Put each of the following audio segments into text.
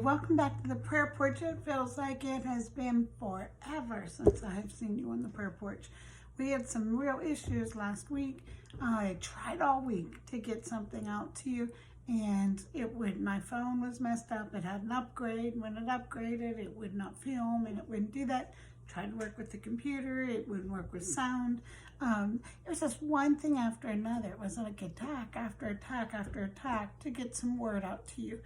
welcome back to the Prayer Porch. It feels like it has been forever since I have seen you on the Prayer Porch. We had some real issues last week. I tried all week to get something out to you, and my phone was messed up. It had an upgrade. When it upgraded, it would not film, and it wouldn't do that. Tried to work with the computer. It wouldn't work with sound. It was just one thing after another. It was like attack after attack after attack to get some word out to you.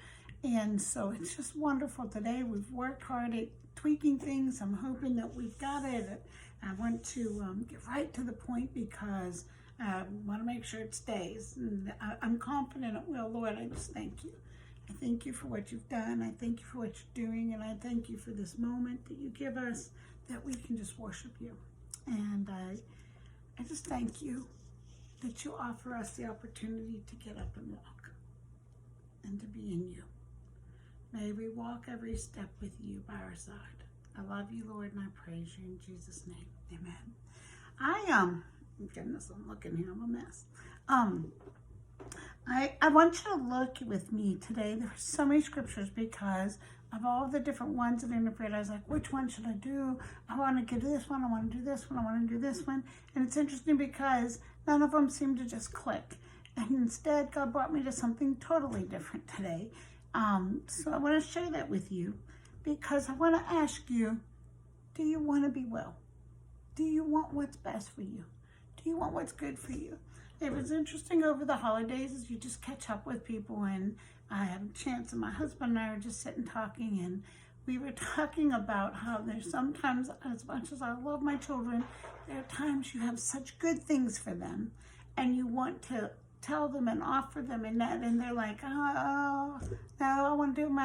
And so it's just wonderful today. We've worked hard at tweaking things. I'm hoping that we've got it. I want to get right to the point because I want to make sure it stays. And I'm confident it will. Lord, I just thank you. I thank you for what you've done. I thank you for what you're doing. And I thank you for this moment that you give us that we can just worship you. And I just thank you that you offer us the opportunity to get up and walk and to be in you. May we walk every step with you by our side. I love you, Lord, and I praise you in Jesus' name. Amen. Goodness, I'm looking here, I'm a mess. I want you to look with me today. There are so many scriptures because of all the different ones that interpret. I was like, which one should I do? I want to get this one, I want to do this one, I want to do this one. And it's interesting because none of them seem to just click. And instead, God brought me to something totally different today. So I want to share that with you because I want to ask you, do you want to be well? Do you want what's best for you? Do you want what's good for you? It was interesting over the holidays as you just catch up with people, and I had a chance, and my husband and I were just sitting talking, and we were talking about how there's sometimes, as much as I love my children, there are times you have such good things for them and you want to tell them and offer them and that, and they're like, oh, no, I want to do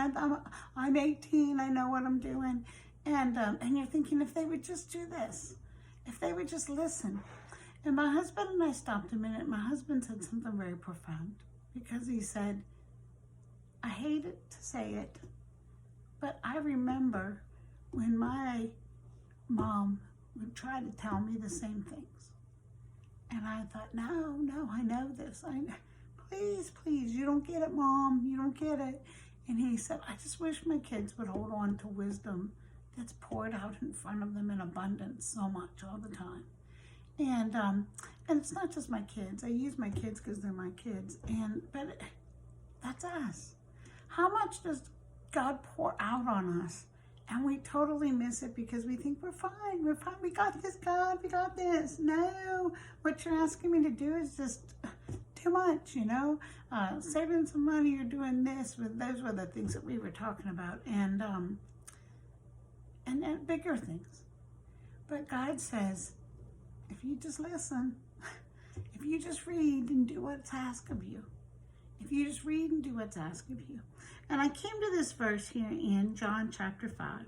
I'm 18, I know what I'm doing. And you're thinking, if they would just do this, if they would just listen. And my husband and I stopped a minute. My husband said something very profound because he said, I hate it to say it, but I remember when my mom would try to tell me the same things. And I thought, no, I know this. Please, you don't get it, Mom. You don't get it. And he said, I just wish my kids would hold on to wisdom that's poured out in front of them in abundance so much all the time. And it's not just my kids. I use my kids because they're my kids. But that's us. How much does God pour out on us? And we totally miss it because we think we're fine. We got this, God. We got this. No, what you're asking me to do is just too much, saving some money or doing this. Those were the things that we were talking about. And then bigger things. But God says, if you just listen, if you just read and do what's asked of you, if you just read and do what's asked of you. And I came to this verse here in John chapter 5.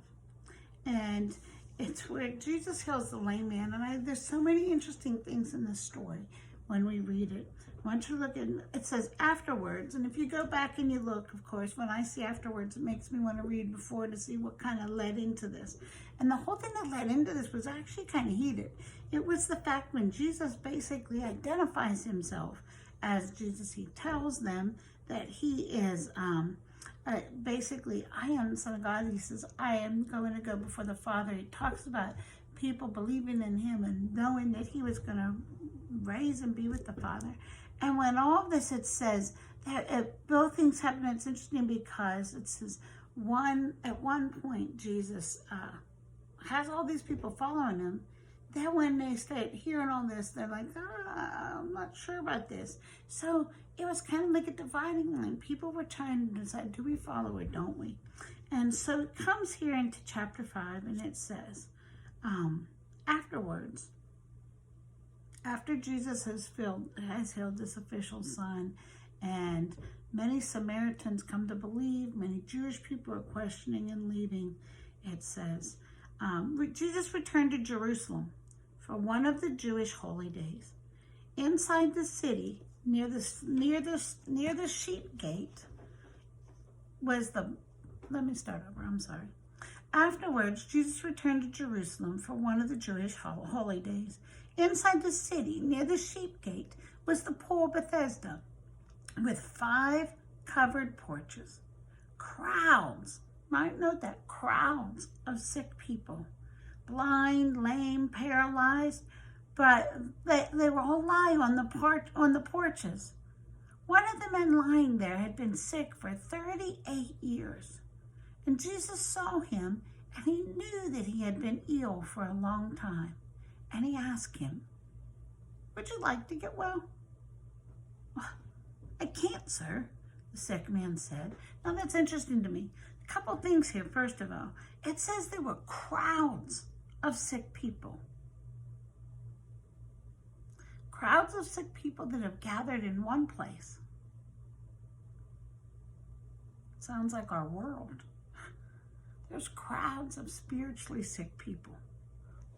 And it's where Jesus heals the lame man. And there's so many interesting things in this story when we read it. I want you to look at it. Says afterwards. And if you go back and you look, of course, when I see afterwards, it makes me want to read before to see what kind of led into this. And the whole thing that led into this was actually kind of heated. It was the fact when Jesus basically identifies himself as Jesus, he tells them that he is basically, I am the Son of God. He says, I am going to go before the Father. He talks about people believing in him and knowing that he was going to raise and be with the Father. And when all this, it says that both things happen. It's interesting because it says at one point, Jesus has all these people following him. Then when they start hearing all this, they're like, I'm not sure about this. So it was kind of like a dividing line. People were trying to decide, do we follow or don't we? And so it comes here into chapter 5, and it says, afterwards, after Jesus has healed this official son, and many Samaritans come to believe, many Jewish people are questioning and leaving, it says, Jesus returned to Jerusalem for one of the Jewish holy days. Inside the city, near the sheep gate, was let me start over, I'm sorry. Afterwards, Jesus returned to Jerusalem for one of the Jewish holy days. Inside the city, near the sheep gate, was the pool Bethesda, with 5 covered porches. Crowds Might note that crowds of sick people, blind, lame, paralyzed, but they were all lying on the porches. One of the men lying there had been sick for 38 years. And Jesus saw him, and he knew that he had been ill for a long time. And he asked him, "Would you like to get well?" "I can't, sir," the sick man said. Now that's interesting to me. A couple things here. First of all, it says there were crowds of sick people. Crowds of sick people that have gathered in one place. Sounds like our world. There's crowds of spiritually sick people,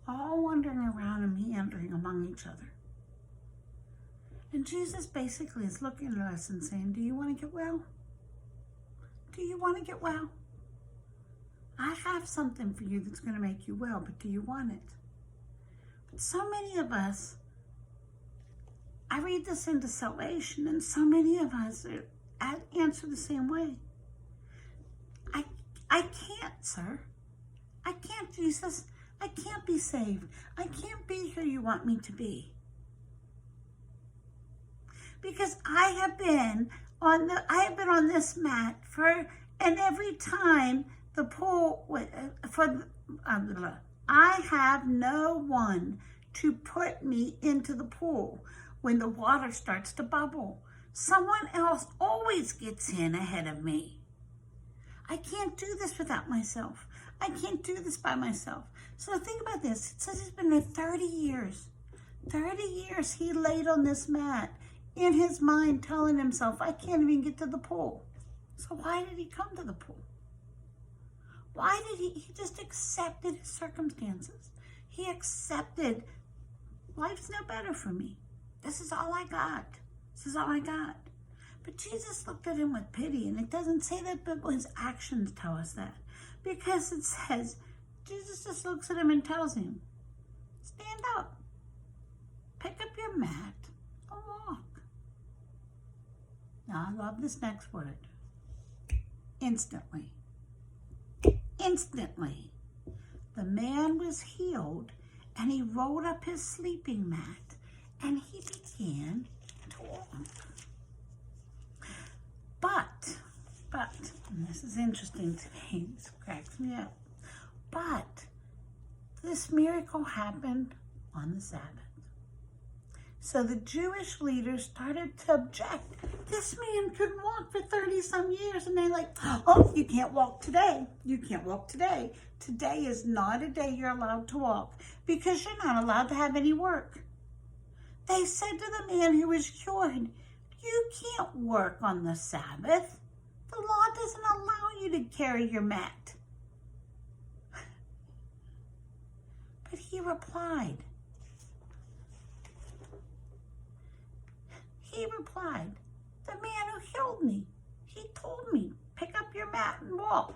all wandering around and meandering among each other. And Jesus basically is looking at us and saying, do you want to get well? Do you want to get well? I have something for you that's going to make you well, but do you want it? But so many of us, I read this into salvation, and so many of us answer the same way. I can't, sir. I can't, Jesus. I can't be saved. I can't be who you want me to be. Because I have been on this mat and every time the pool I have no one to put me into the pool when the water starts to bubble. Someone else always gets in ahead of me. I can't do this without myself. I can't do this by myself. So think about this. It says it's been there 30 years. 30 years he laid on this mat in his mind telling himself, I can't even get to the pool. So why did he come to the pool? Why did he just accepted his circumstances. He accepted, life's no better for me. This is all I got. This is all I got. But Jesus looked at him with pity, and it doesn't say that, but his actions tell us that. Because it says, Jesus just looks at him and tells him, stand up, pick up your mat, and walk. Now, I love this next word. Instantly. Instantly. The man was healed, and he rolled up his sleeping mat, and he began to walk. But, and this is interesting to me, this cracks me up, but this miracle happened on the Sabbath. So the Jewish leaders started to object. This man couldn't walk for 30-some years, and they're like, oh, you can't walk today. You can't walk today. Today is not a day you're allowed to walk because you're not allowed to have any work. They said to the man who was cured, you can't work on the Sabbath. The law doesn't allow you to carry your mat. But he replied, the man who healed me, he told me, pick up your mat and walk.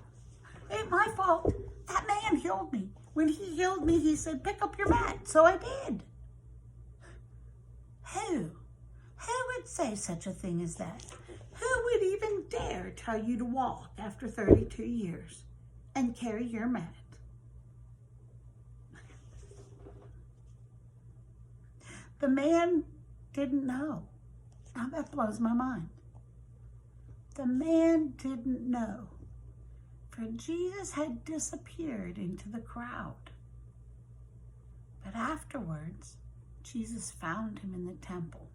It ain't my fault. That man healed me. When he healed me, he said, pick up your mat. So I did. Who would say such a thing as that? Who would even dare tell you to walk after 32 years and carry your mat? The man didn't know. Now that blows my mind. The man didn't know, for Jesus had disappeared into the crowd. But afterwards, Jesus found him in the temple,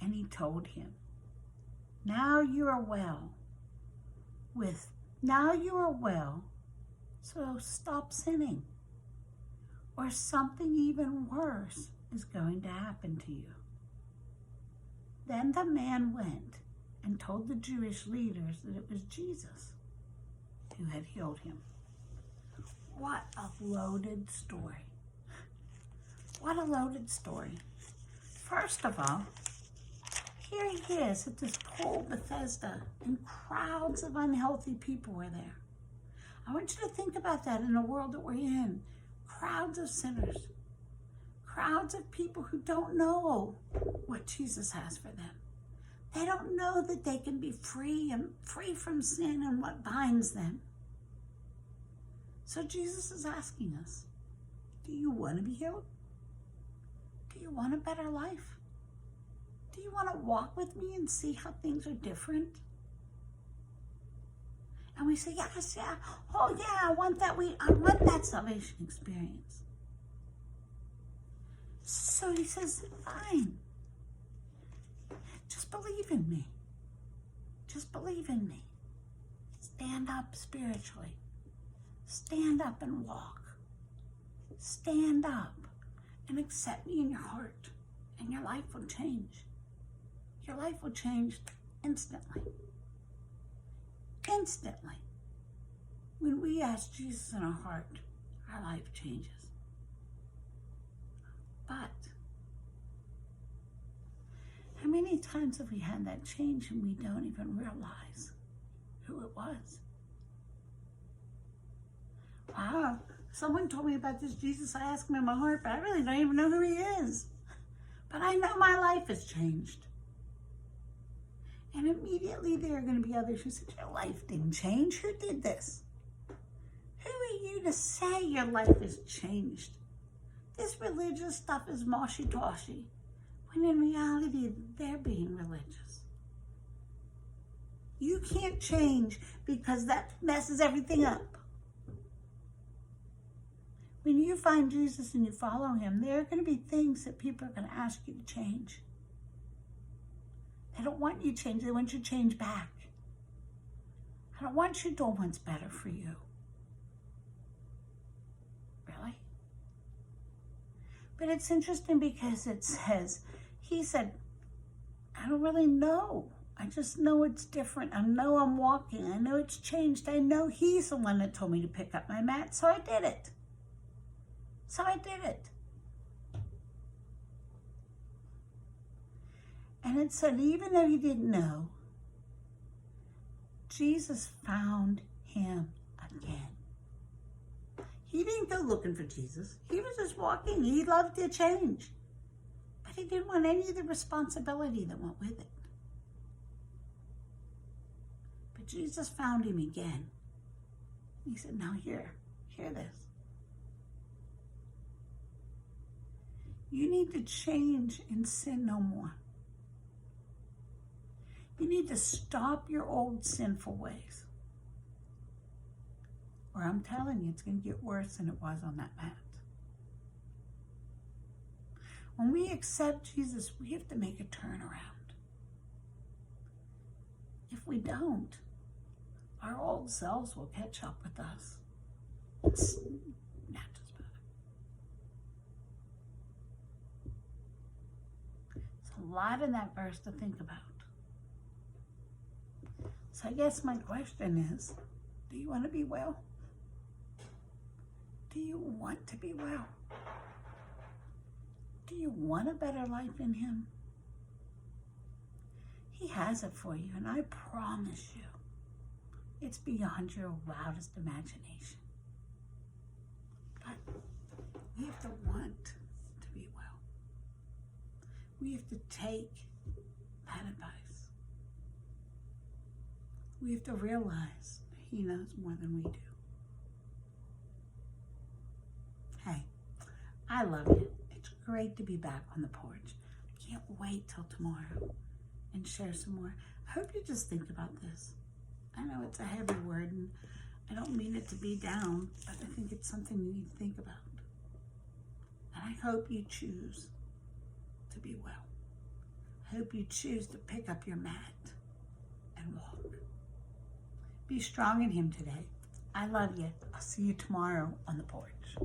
and he told him, now you are well, so stop sinning, or something even worse is going to happen to you. Then the man went and told the Jewish leaders that it was Jesus who had healed him. What a loaded story. What a loaded story. First of all, here he is at this pool, Bethesda, and crowds of unhealthy people were there. I want you to think about that in the world that we're in. Crowds of sinners. Crowds of people who don't know what Jesus has for them. They don't know that they can be free from sin and what binds them. So Jesus is asking us, do you want to be healed? Do you want a better life? Do you want to walk with me and see how things are different? And we say, yes, yeah. Oh, yeah, I want that. I want that salvation experience. So he says, fine. Just believe in me. Just believe in me. Stand up spiritually. Stand up and walk. Stand up and accept me in your heart, and your life will change. Your life will change instantly. Instantly. When we ask Jesus in our heart, our life changes. But how many times have we had that change and we don't even realize who it was? Wow, someone told me about this Jesus. I asked him in my heart, but I really don't even know who he is. But I know my life has changed. And immediately there are going to be others who said, your life didn't change. Who did this? Who are you to say your life has changed? This religious stuff is moshy-toshy, when in reality, they're being religious. You can't change because that messes everything up. When you find Jesus and you follow him, there are going to be things that people are going to ask you to change. They don't want you to change. They want you to change back. I don't want you doing what's better for you. Really? But it's interesting because it says, he said, I don't really know. I just know it's different. I know I'm walking. I know it's changed. I know he's the one that told me to pick up my mat, so I did it. So I did it. And it said, even though he didn't know, Jesus found him again. He didn't go looking for Jesus. He was just walking. He loved to change. But he didn't want any of the responsibility that went with it. But Jesus found him again. He said, now hear this. You need to change and sin no more. You need to stop your old sinful ways. Or I'm telling you, it's going to get worse than it was on that mat. When we accept Jesus, we have to make a turnaround. If we don't, our old selves will catch up with us. It's not just better. There's a lot in that verse to think about. So I guess my question is, do you want to be well? Do you want to be well? Do you want a better life in him? He has it for you, and I promise you, it's beyond your wildest imagination. But we have to want to be well. We have to take that advice. We have to realize he knows more than we do. Hey, I love you. It's great to be back on the porch. I can't wait till tomorrow and share some more. I hope you just think about this. I know it's a heavy word, and I don't mean it to be down, but I think it's something you need to think about. And I hope you choose to be well. I hope you choose to pick up your mat and walk. Be strong in him today. I love you. I'll see you tomorrow on the porch.